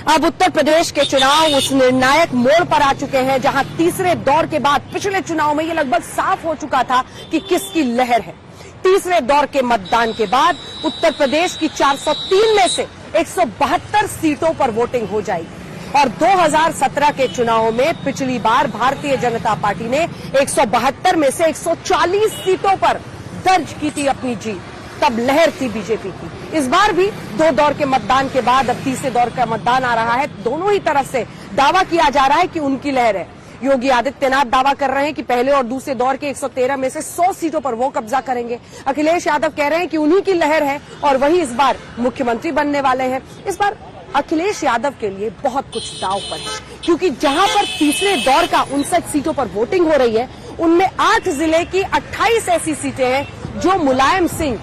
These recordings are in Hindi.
अब उत्तर प्रदेश के चुनाव उस निर्णायक मोड़ पर आ चुके हैं जहां तीसरे दौर के बाद पिछले चुनाव में ये लगभग साफ हो चुका था कि किसकी लहर है। तीसरे दौर के मतदान के बाद उत्तर प्रदेश की 403 में से 172 सीटों पर वोटिंग हो जाएगी और 2017 के चुनाव में पिछली बार भारतीय जनता पार्टी ने 172 में से 140 सीटों पर दर्ज की थी अपनी जीत। तब लहर थी बीजेपी की। इस बार भी दो दौर के मतदान के बाद अब तीसरे दौर का मतदान आ रहा है। दोनों ही तरफ से दावा किया जा रहा है कि उनकी लहर है। योगी आदित्यनाथ दावा कर रहे हैं कि पहले और दूसरे दौर के 113 में से 100 सीटों पर वो कब्जा करेंगे। अखिलेश यादव कह रहे हैं कि उन्हीं की लहर है और वही इस बार मुख्यमंत्री बनने वाले हैं। इस बार अखिलेश यादव के लिए बहुत कुछ दांव पर है, क्योंकि जहां पर तीसरे दौर का 59 सीटों पर वोटिंग हो रही है, उनमें 8 जिले की 28 ऐसी सीटें हैं जो मुलायम सिंह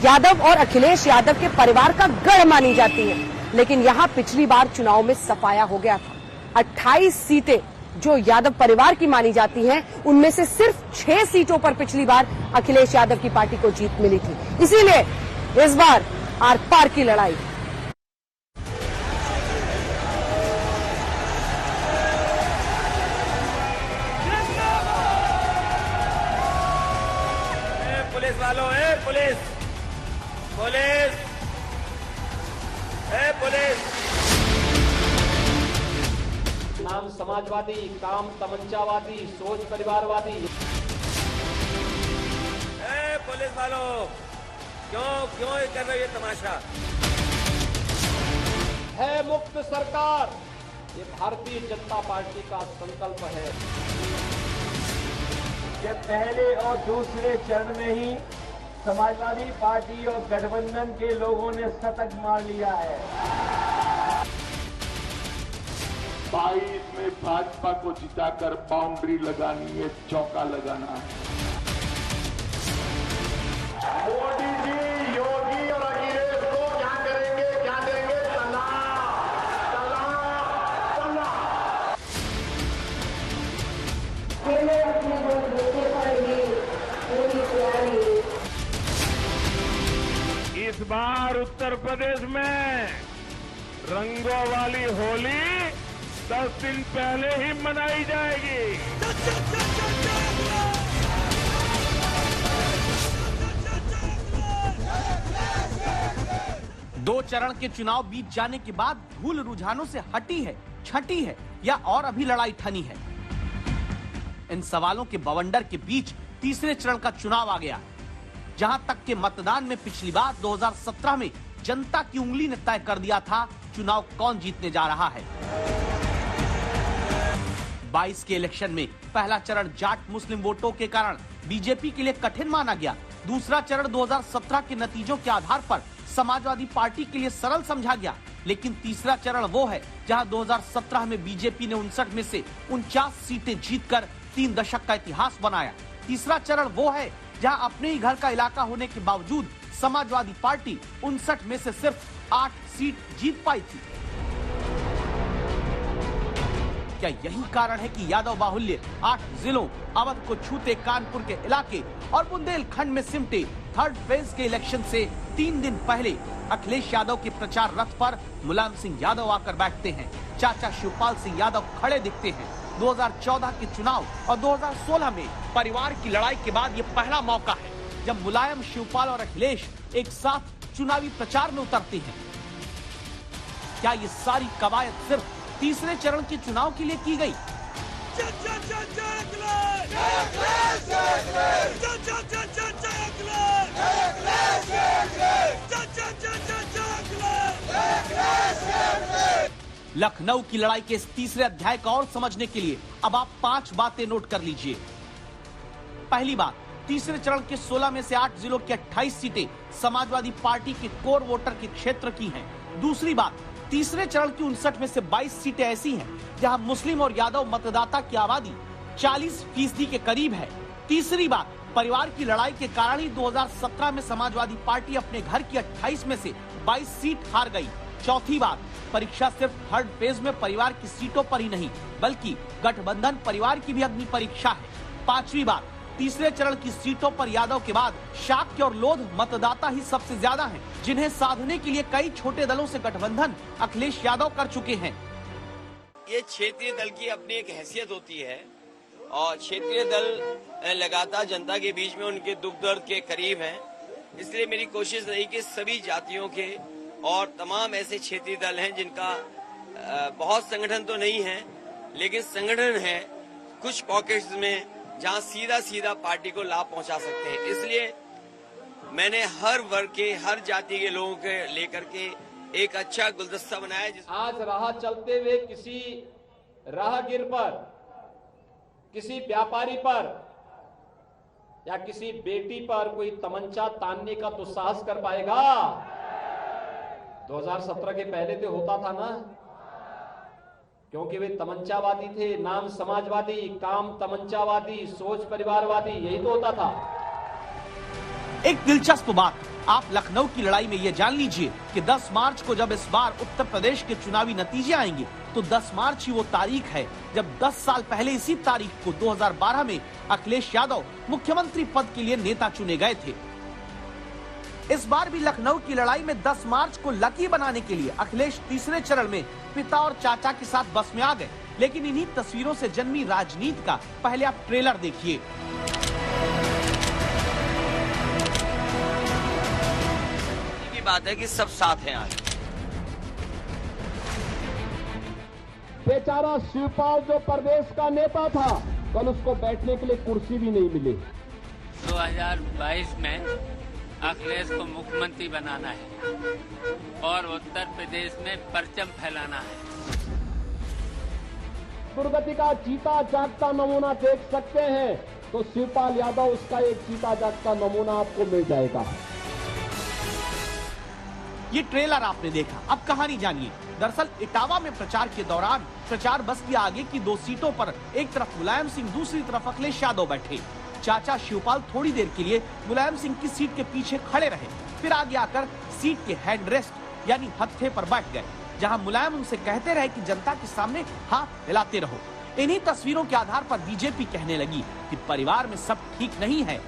यादव और अखिलेश यादव के परिवार का गढ़ मानी जाती है। लेकिन यहां पिछली बार चुनाव में सफाया हो गया था। 28 सीटें जो यादव परिवार की मानी जाती हैं, उनमें से सिर्फ 6 सीटों पर पिछली बार अखिलेश यादव की पार्टी को जीत मिली थी। इसीलिए इस बार आर पार की लड़ाई। पुलिस वालों, पुलिस पुलिस पुलिस। नाम समाजवादी, काम तमंचावादी, सोच परिवारवादी। पुलिस वालों, क्यों ये कर रहे हो ये तमाशा? है मुक्त सरकार, ये भारतीय जनता पार्टी का संकल्प है। कि पहले और दूसरे चरण में ही समाजवादी पार्टी और गठबंधन के लोगों ने शतक मार लिया है। 22 में भाजपा को जिताकर बाउंड्री लगानी है, चौका लगाना है। मोदी जी, योगी और अखिलेश को क्या करेंगे, क्या देंगे? इस बार उत्तर प्रदेश में रंगों वाली होली 10 दिन पहले ही मनाई जाएगी। दो चरण के चुनाव बीत जाने के बाद धूल रुझानों से हटी है, छटी है या और अभी लड़ाई ठनी है? इन सवालों के बवंडर के बीच तीसरे चरण का चुनाव आ गया, जहां तक के मतदान में पिछली बार 2017 में जनता की उंगली ने तय कर दिया था चुनाव कौन जीतने जा रहा है। 22 के इलेक्शन में पहला चरण जाट मुस्लिम वोटों के कारण बीजेपी के लिए कठिन माना गया। दूसरा चरण 2017 के नतीजों के आधार पर समाजवादी पार्टी के लिए सरल समझा गया। लेकिन तीसरा चरण वो है जहां 2017 में बीजेपी ने 59 में से 49 सीटें जीतकर 3 दशक का इतिहास बनाया। तीसरा चरण वो है जहां अपने ही घर का इलाका होने के बावजूद समाजवादी पार्टी 59 में से सिर्फ 8 सीट जीत पाई थी। क्या यही कारण है कि यादव बाहुल्य 8 जिलों, अवध को छूते कानपुर के इलाके और बुंदेलखंड में सिमटे थर्ड फेज के इलेक्शन से 3 दिन पहले अखिलेश यादव के प्रचार रथ पर मुलायम सिंह यादव आकर बैठते हैं। चाचा शिवपाल सिंह यादव खड़े दिखते हैं। 2014 के चुनाव और 2016 में परिवार की लड़ाई के बाद ये पहला मौका है जब मुलायम, शिवपाल और अखिलेश एक साथ चुनावी प्रचार में उतरते हैं। क्या ये सारी कवायद सिर्फ तीसरे चरण के चुनाव के लिए की गई? लखनऊ की लड़ाई के इस तीसरे अध्याय का और समझने के लिए अब आप 5 बातें नोट कर लीजिए। पहली बात, तीसरे चरण के 16 में से 8 जिलों की 28 सीटें समाजवादी पार्टी के कोर वोटर के क्षेत्र की हैं। दूसरी बात, तीसरे चरण की 59 में से 22 सीटें ऐसी हैं जहां मुस्लिम और यादव मतदाता की आबादी 40% के करीब है। तीसरी बात, परिवार की लड़ाई के कारण ही 2017 में समाजवादी पार्टी अपने घर की 28 में से 22 सीट हार गई। चौथी बात, परीक्षा सिर्फ थर्ड फेज में परिवार की सीटों पर ही नहीं, बल्कि गठबंधन परिवार की भी अग्नि परीक्षा है। पांचवी बात, तीसरे चरण की सीटों पर यादव के बाद शाक्य और लोध मतदाता ही सबसे ज्यादा हैं, जिन्हें साधने के लिए कई छोटे दलों से गठबंधन अखिलेश यादव कर चुके हैं। ये क्षेत्रीय दल की अपनी एक हैसियत होती है और क्षेत्रीय दल लगातार जनता के बीच में उनके दुख दर्द के करीब हैं। इसलिए मेरी कोशिश रही कि सभी जातियों के और तमाम ऐसे क्षेत्रीय दल हैं जिनका बहुत संगठन तो नहीं है लेकिन संगठन है कुछ पॉकेट्स में जहां सीधा सीधा पार्टी को लाभ पहुंचा सकते हैं। इसलिए मैंने हर वर्ग के हर जाति के लोगों के लेकर के एक अच्छा गुलदस्ता बनाया। आज राह चलते हुए किसी राहगीर पर, किसी व्यापारी पर या किसी बेटी पर कोई तमंचा तानने का तो साहस कर पाएगा? 2017 के पहले तो होता था ना, क्योंकि वे तमंचावादी थे, नाम समाजवादी, काम तमंचावादी, सोच परिवारवादी, यही तो होता था। एक दिलचस्प बात, आप लखनऊ की लड़ाई में ये जान लीजिए कि 10 मार्च को जब इस बार उत्तर प्रदेश के चुनावी नतीजे आएंगे तो 10 मार्च ही वो तारीख है जब 10 साल पहले इसी तारीख को 2012 में अखिलेश यादव मुख्यमंत्री पद के लिए नेता चुने गए थे। इस बार भी लखनऊ की लड़ाई में 10 मार्च को लकी बनाने के लिए अखिलेश तीसरे चरण में पिता और चाचा के साथ बस में आ गए। लेकिन इन्हीं तस्वीरों से जन्मी राजनीति का पहले आप ट्रेलर देखिए। की बात है कि सब साथ हैं आज। बेचारा शिवपाल जो प्रदेश का नेता था, कल उसको बैठने के लिए कुर्सी भी नहीं मिली। 2022 में अखिलेश को मुख्यमंत्री बनाना है और उत्तर प्रदेश में परचम फैलाना है। दुर्गति का जीता जागता नमूना देख सकते हैं तो शिवपाल यादव उसका एक जीता जागता नमूना आपको मिल जाएगा। ये ट्रेलर आपने देखा, अब कहानी जानिए। दरअसल इटावा में प्रचार के दौरान प्रचार बस के आगे की 2 सीटों पर एक तरफ मुलायम सिंह, दूसरी तरफ अखिलेश यादव बैठे। चाचा शिवपाल थोड़ी देर के लिए मुलायम सिंह की सीट के पीछे खड़े रहे, फिर आगे आकर सीट के हेड रेस्ट यानी हत्थे पर बैठ गए, जहां मुलायम उनसे कहते रहे कि जनता के सामने हाथ हिलाते रहो। इन्हीं तस्वीरों के आधार पर बीजेपी कहने लगी कि परिवार में सब ठीक नहीं है,